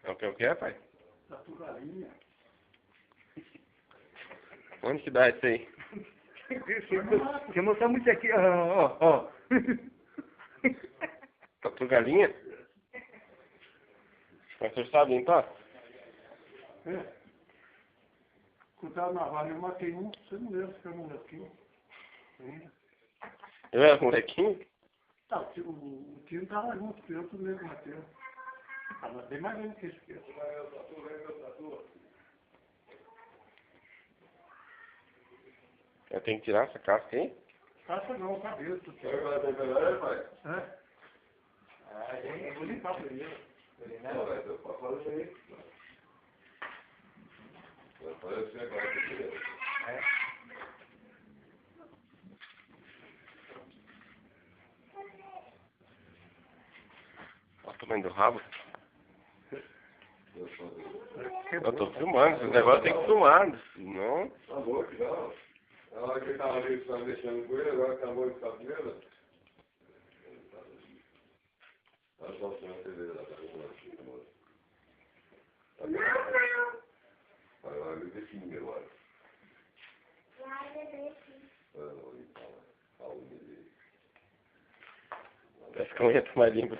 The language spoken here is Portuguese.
É o que é, pai? Tatu galinha. Onde que dá isso aí? Você mostrar muito aqui, ó. Tatu galinha? Mas você sabe limpar? É. Quando tava na vaga, eu matei um, você não lembra se foi molequinho. Eu era molequinho? Tá, o tio tava junto, eu também matei. Tava bem mais velho que esse aqui. Eu tenho que tirar essa casca aí? Casca não, o cabelo. É? Eu vou limpar primeiro. Olha o tamanho do rabo. Eu tô filmando, esse negócio tem que filmar, não? Tá bom, que não. Na hora que ele tava ali, estava mexendo com ele, agora acabou de ficar primeiro. Tá só a TV lá, tá bom, vai beber sim, agora. Vai beber sim. Fala, Parece que a unha tá mais limpa.